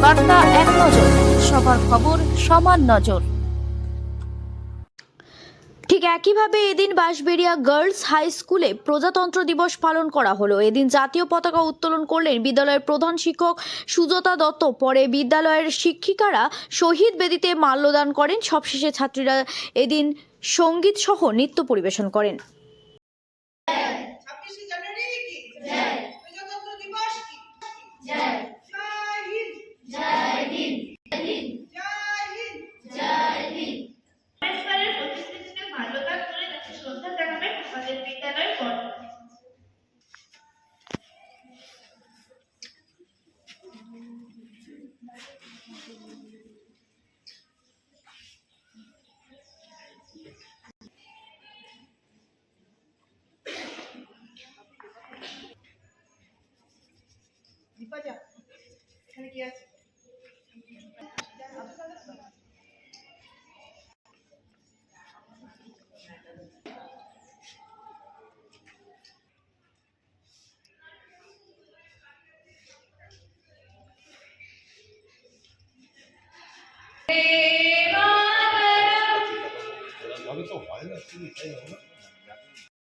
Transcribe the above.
বার্তা এক নজর, সবার খবর সমান নজর। ঠিক একইভাবে এদিন বাঁশবেড়িয়া গার্লস হাই স্কুলে প্রজাতন্ত্র দিবস পালন করা হলো। এদিন জাতীয় পতাকা উত্তোলন করলেন বিদ্যালয়ের প্রধান শিক্ষক সুজাতা দত্ত। পরে বিদ্যালয়ের শিক্ষিকারা শহীদ বেদিতে মাল্যদান করেন। সবশেষে ছাত্রীরা এদিন সঙ্গীত সহ নৃত্য পরিবেশন করেন। শ্রদ্ধা জানাবেন আমাদের বিদ্যালয়ের কর্মী। দীপাজা এখানে কি আছে? আমি তো হয় না, তুমি তাই হবে না।